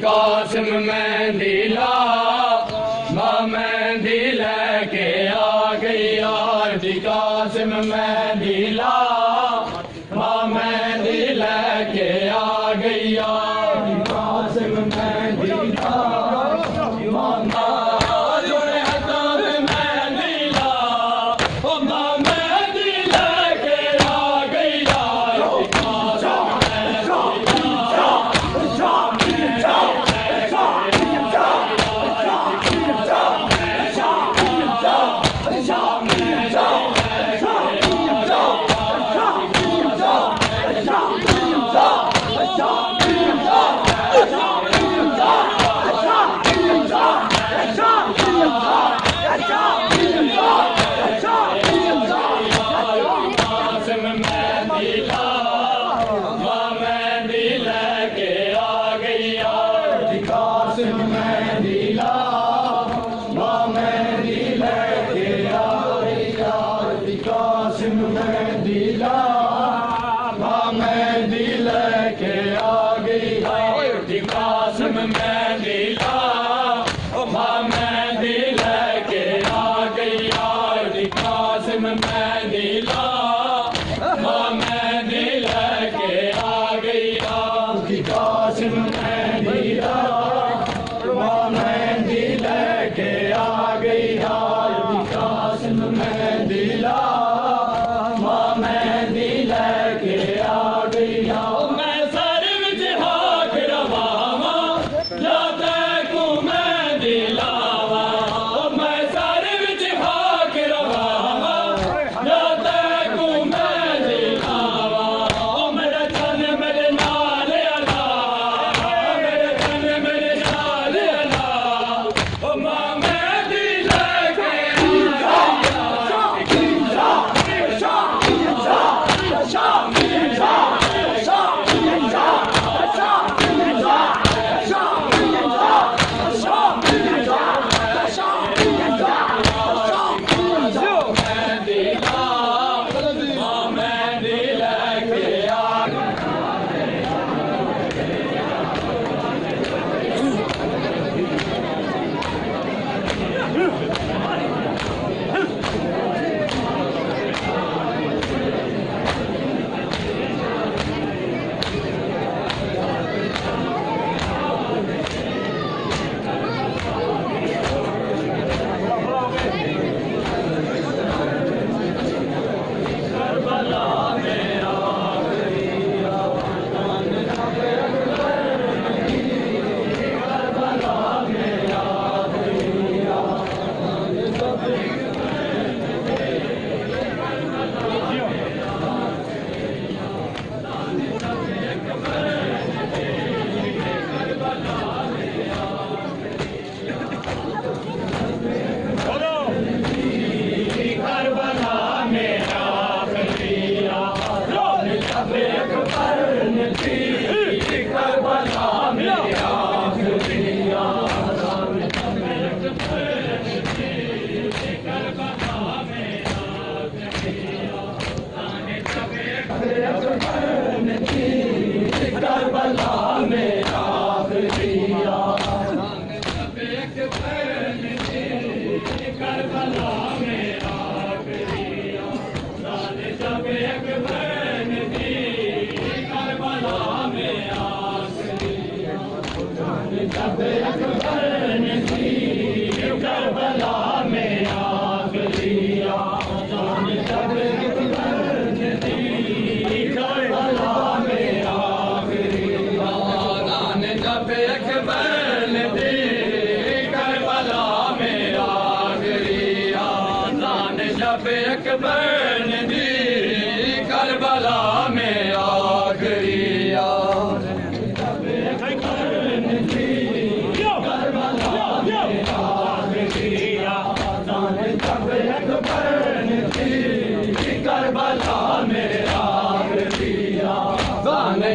कासिम मेहंदी ला माँ मेहंदी लेके आ गई यार दी कासिम मेहंदी ला माँ मेहंदी लेके आ गई यार दी कासिम मेहंदी ला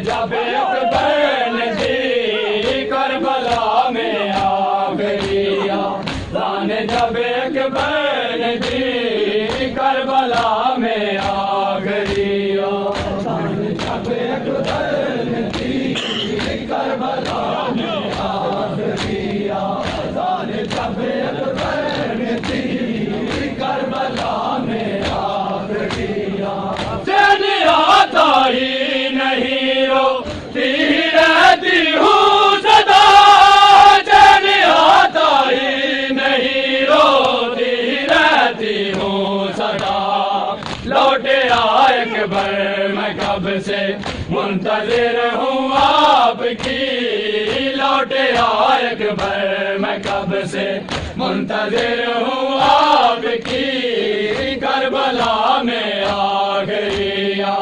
जब एक बहन दी करबला में आग लिया, जब एक बहन दी करबला में आखिरिया जब अकबर ने दी करबला में आखिरिया जब अकबर ने दी करबला में आखिरिया चैन आता ही नहीं रोती रहती हूँ सदा चैन आता ही नहीं रोती रहती हूँ सदा लौटे आए अकबर मैं कब से मुंतजिर हूँ आपकी लौटे आए अकबर मैं कब से मुंतजिर हूँ आपकी करबला में आखिरिया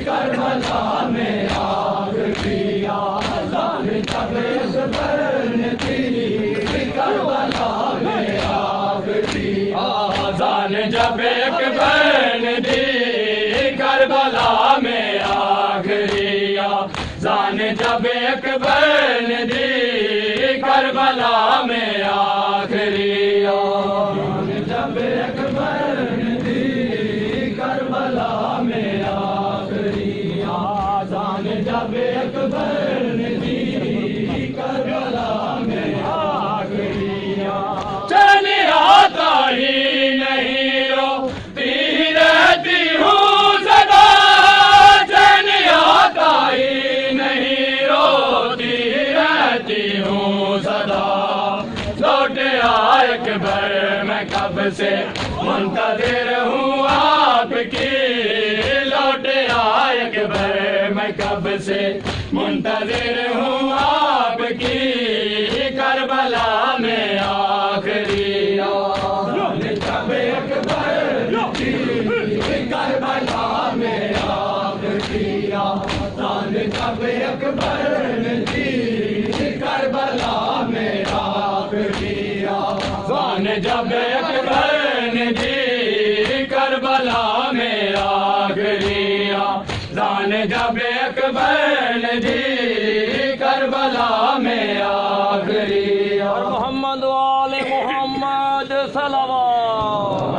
करबला में आखिरिया जब अकबर ने दी करबला में आखिरिया जब अकबर ने दी करबला में आखिरिया जब अकबर ने दी करबला में आखिरिया जब अकबर ने दी करबला में आखिरिया जब अकबर ने दी करबला में आखिरिया चैन आता ही नहीं रोती रहती हूँ सदा चैन आता ही नहीं रोती रहती हूँ सदा लौटे आए अकबर मैं कब से मुंतजिर हूँ आपकी लौटे आए अकबर मैं कब से मुंतजिर हूँ आपकी करबला में आखिरिया जब अकबर ने करबला में आखिरिया जब अकबर ने करबला में आखिरिया जब अकबर ने दी करबला में आखिरिया जब अकबर ने दी